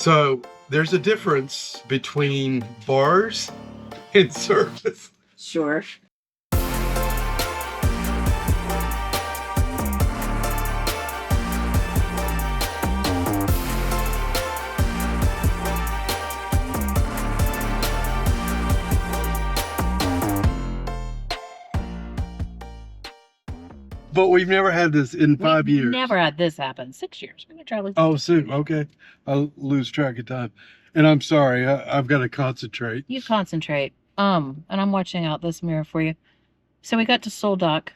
So there's a difference between bars and service. Sure. But we've never had this in 5 years. Never had this happen. 6 years. We're gonna try to. Oh, soon. Okay. I'll lose track of time. And I'm sorry. I've got to concentrate. You concentrate. And I'm watching out this mirror for you. So we got to Sol Duc.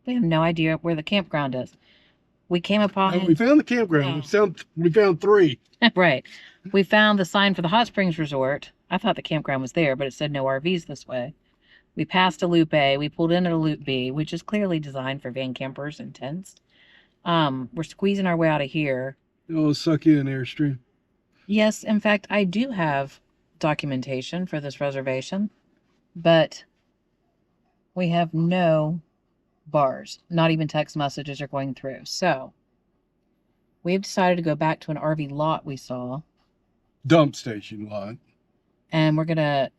We have no idea where the campground is. We came upon. We found the campground. Oh. We found 3. Right. We found the sign for the Hot Springs Resort. I thought the campground was there, but it said no RVs this way. We passed a Loop A. We pulled into a Loop B, which is clearly designed for van campers and tents. We're squeezing our way out of here. It'll suck you in Airstream. Yes, in fact, I do have documentation for this reservation, but we have no bars. Not even text messages are going through. So we've decided to go back to an RV lot we saw. Dump station lot. And we're going to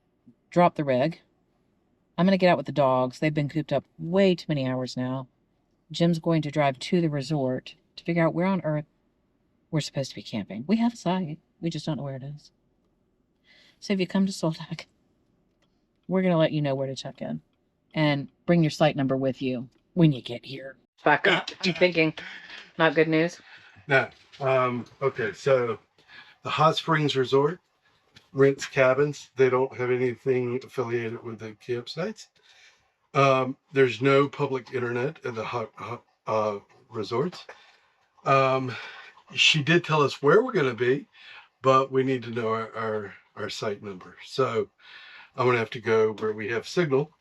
drop the rig. I'm going to get out with the dogs. They've been cooped up way too many hours now. Jim's going to drive to the resort to figure out where on earth we're supposed to be camping. We have a site. We just don't know where it is. So if you come to Sol Duc, we're going to let you know where to check in. And bring your site number with you when you get here. Back up. I'm thinking, not good news. No. Okay, so the Hot Springs Resort rents cabins. They don't have anything affiliated with the campsites. There's no public internet at the hot resorts. She did tell us where we're going to be, but we need to know our site number. So I'm going to have to go where we have signal.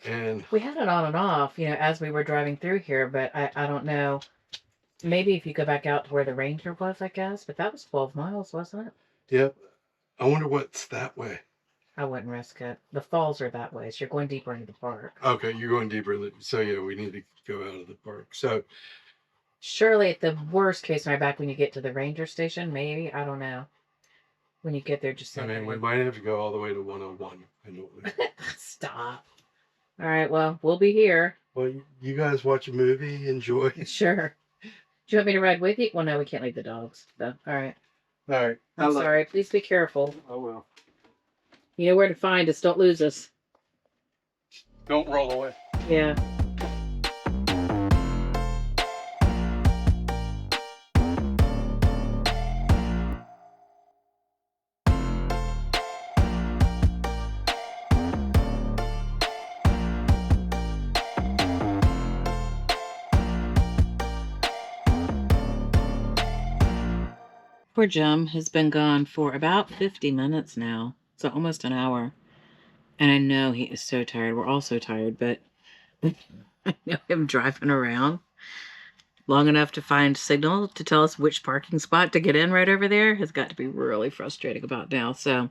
And we had it on and off, as we were driving through here, but I don't know. Maybe if you go back out to where the Ranger was, I guess. But that was 12 miles, wasn't it? Yep. I wonder what's that way. I wouldn't risk it. The falls are that way, so you're going deeper into the park. Okay, you're going deeper. So, yeah, we need to go out of the park. So, surely at the worst case scenario, back when you get to the Ranger station, maybe. I don't know. When you get there, just say. I mean, we might have to go all the way to 101. I don't know. Stop. All right, well, we'll be here. Well, you guys watch a movie, enjoy. Sure. Do you want me to ride with you? Well, no, we can't leave the dogs, though. All right. All right. I'm sorry. Please be careful. I will. You know where to find us. Don't lose us. Don't roll away. Yeah. Poor Jim has been gone for about 50 minutes now. So almost an hour. And I know he is so tired. We're all so tired, but I know him driving around long enough to find signal to tell us which parking spot to get in right over there has got to be really frustrating about now. So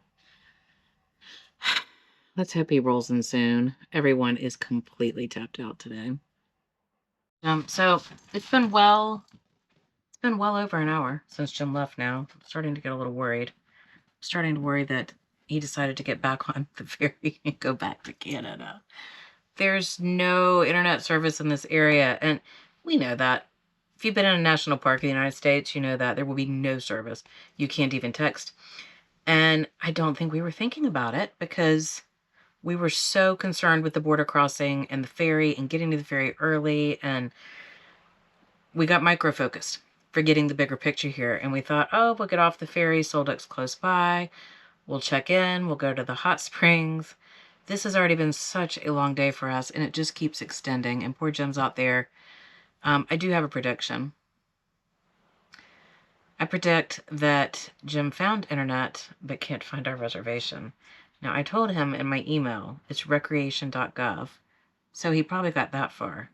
let's hope he rolls in soon. Everyone is completely tapped out today. So it's been well over an hour since Jim left now. I'm starting to get a little worried. I'm starting to worry that he decided to get back on the ferry and go back to Canada. There's no internet service in this area, and we know that. If you've been in a national park in the United States, you know that there will be no service. You can't even text. And I don't think we were thinking about it because we were so concerned with the border crossing and the ferry and getting to the ferry early, and we got micro-focused, forgetting the bigger picture here. And we thought, oh, we'll get off the ferry. Sol Duc's close by. We'll check in. We'll go to the hot springs. This has already been such a long day for us, and it just keeps extending. And poor Jim's out there. I do have a prediction. I predict that Jim found internet, but can't find our reservation. Now, I told him in my email, it's recreation.gov. So he probably got that far.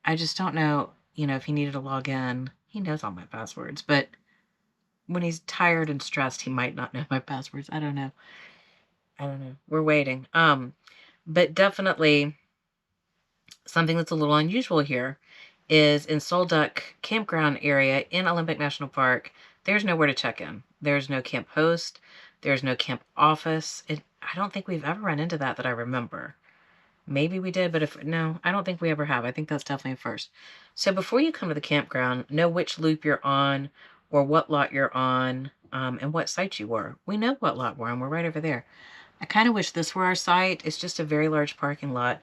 I just don't know, if he needed to log in. He knows all my passwords, but when he's tired and stressed, he might not know my passwords. I don't know. We're waiting. But definitely something that's a little unusual here is in Sol Duc campground area in Olympic National Park. there's nowhere to check in. There's no camp host. There's no camp office. I don't think we've ever run into that I remember. Maybe we did, but no, I don't think we ever have. I think that's definitely a first. So before you come to the campground, know which loop you're on or what lot you're on, and what site you were. We know what lot we're on. We're right over there. I kind of wish this were our site. It's just a very large parking lot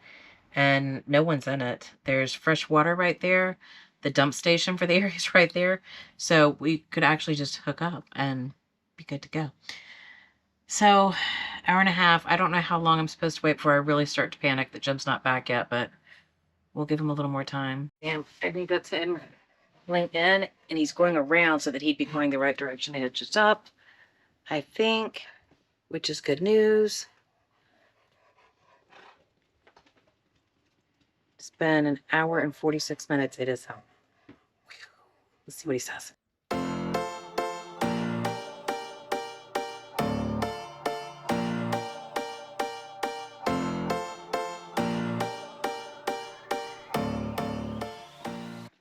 and no one's in it. There's fresh water right there. The dump station for the area is right there. So we could actually just hook up and be good to go. So, hour and a half. I don't know how long I'm supposed to wait before I really start to panic that Jim's not back yet, but we'll give him a little more time. And I think that's him laying in, and he's going around so that he'd be going the right direction. He hitches up, I think, which is good news. It's been an hour and 46 minutes. It is home. Let's see what he says.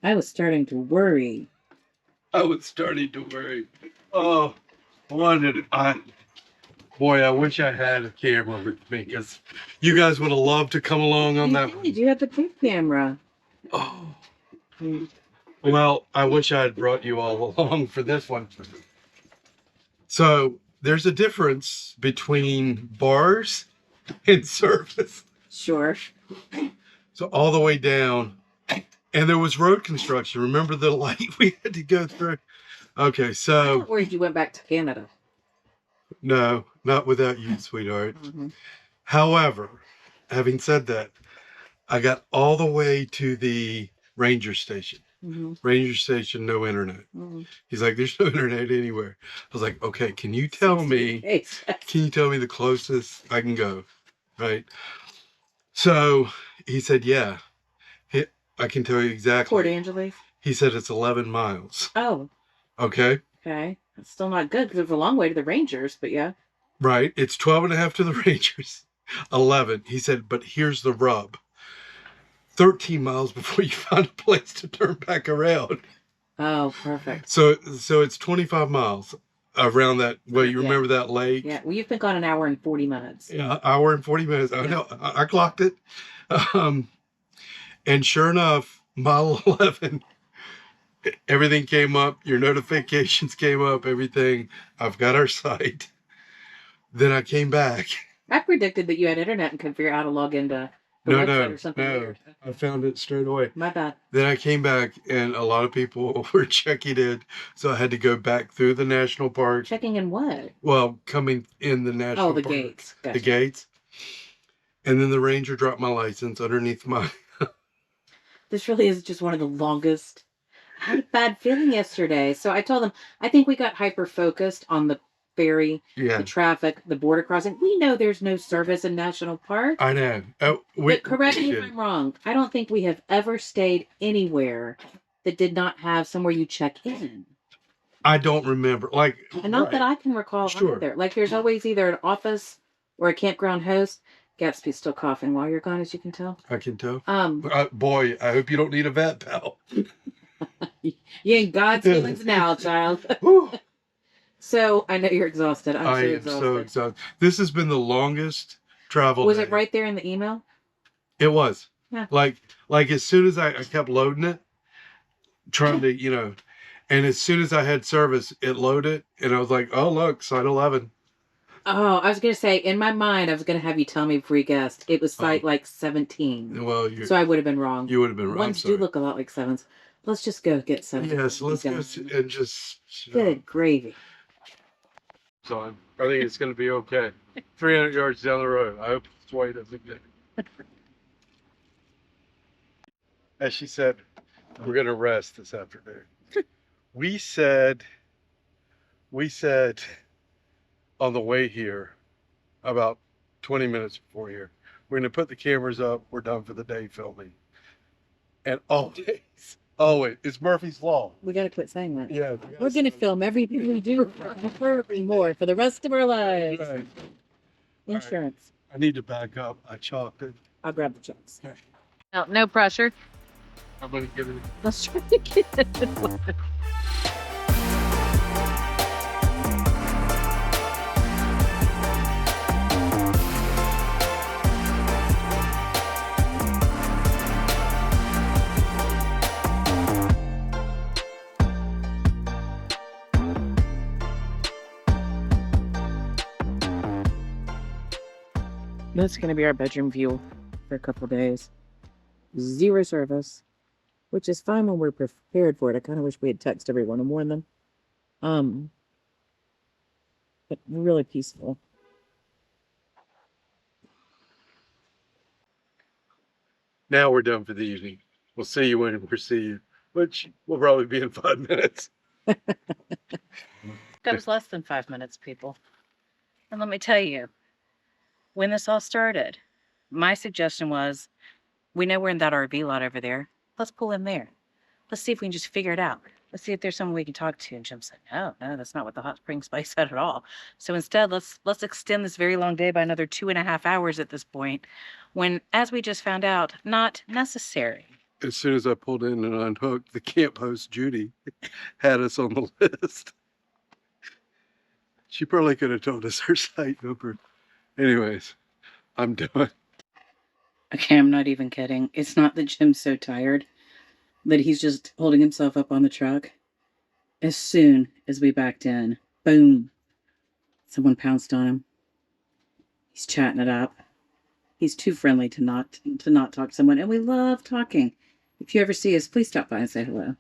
I was starting to worry. I was starting to worry. Oh, boy, I wish I had a camera with me, because you guys would have loved to come along on that. Did you have the big camera? Oh. Well, I wish I had brought you all along for this one. So there's a difference between bars and surface. Sure. So all the way down, and there was road construction. Remember the light we had to go through? Okay, so. Or you went back to Canada? No, not without you, sweetheart. Mm-hmm. However, having said that, I got all the way to the ranger station. Mm-hmm. Ranger station, no internet. Mm-hmm. He's like, there's no internet anywhere. I was like, okay, can you tell me the closest I can go? Right. So he said, yeah, I can tell you exactly. Port Angeles? He said it's 11 miles. Oh. Okay. Okay. That's still not good because it's a long way to the Rangers, but yeah. Right. It's 12 and a half to the Rangers. 11. He said, but here's the rub. 13 miles before you find a place to turn back around. Oh, perfect. So it's 25 miles around that. Well, you remember that lake? Yeah. Well, you've been gone an hour and 40 minutes. Yeah, hour and 40 minutes. I know. I clocked it. And sure enough, mile 11, everything came up. Your notifications came up. Everything. I've got our site. Then I came back. I predicted that you had internet and could figure out how to log into the website or something. No. I found it straight away. My bad. Then I came back and a lot of people were checking in. So I had to go back through the national park. Checking in what? Well, coming in the national park. Oh, the gates. Gotcha. The gates. And then the ranger dropped my license underneath my... This really is just one of the longest. I had a bad feeling yesterday. So I told them, I think we got hyper-focused on the ferry, the traffic, the border crossing. We know there's no service in National Park. I know. But correct me if I'm wrong. I don't think we have ever stayed anywhere that did not have somewhere you check in. I don't remember. And not that I can recall either. Like there's always either an office or a campground host. Gatsby's still coughing while you're gone, as you can tell. I can tell. Boy, I hope you don't need a vet, pal. You in God's feelings now, child. So I know you're exhausted. I am so exhausted. This has been the longest travel. Was it right there in the email? It was. Yeah. Like as soon as I kept loading it, trying to, and as soon as I had service, it loaded, and I was like, oh look, site 11. Oh, I was gonna say in my mind, I was gonna have you tell me before you guessed. It was site 17. Well, so I would have been wrong. You would have been wrong. Ones do look a lot like 7s. Let's just go get 7. Yes, let's go and just. Good gravy. So I think it's going to be okay. 300 yards down the road. I hope it's white doesn't get it. As she said, we're going to rest this afternoon. We said on the way here, about 20 minutes before here, we're going to put the cameras up. We're done for the day filming. And always, it's Murphy's Law. We got to quit saying that. Yeah. We're going to film everything we do more for the rest of our lives. Right. Insurance. Right. I need to back up. I chalked it. I'll grab the chalks. No pressure. I'm going to get it. Let's try to get it. That's going to be our bedroom view for a couple days. 0 service, which is fine when we're prepared for it. I kind of wish we had texted everyone and warned them. But really peaceful. Now we're done for the evening. We'll see you when we see you, which will probably be in 5 minutes. That was less than 5 minutes, people. And let me tell you, when this all started, my suggestion was, we know we're in that RV lot over there. Let's pull in there. Let's see if we can just figure it out. Let's see if there's someone we can talk to. And Jim said, no, that's not what the Hot Springs place said at all. So instead, let's extend this very long day by another 2.5 hours at this point, when, as we just found out, not necessary. As soon as I pulled in and unhooked, the camp host, Judy, had us on the list. She probably could have told us her site number. Anyways, I'm done. Okay, I'm not even kidding. It's not that Jim's so tired that he's just holding himself up on the truck. As soon as we backed in, boom, someone pounced on him. He's chatting it up. He's too friendly to not talk to someone, and we love talking. If you ever see us, please stop by and say hello.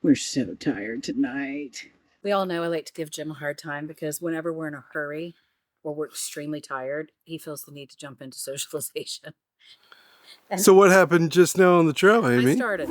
We're so tired tonight. We all know I like to give Jim a hard time because whenever we're in a hurry or we're extremely tired, he feels the need to jump into socialization. So what happened just now on the trail, Amy? I started.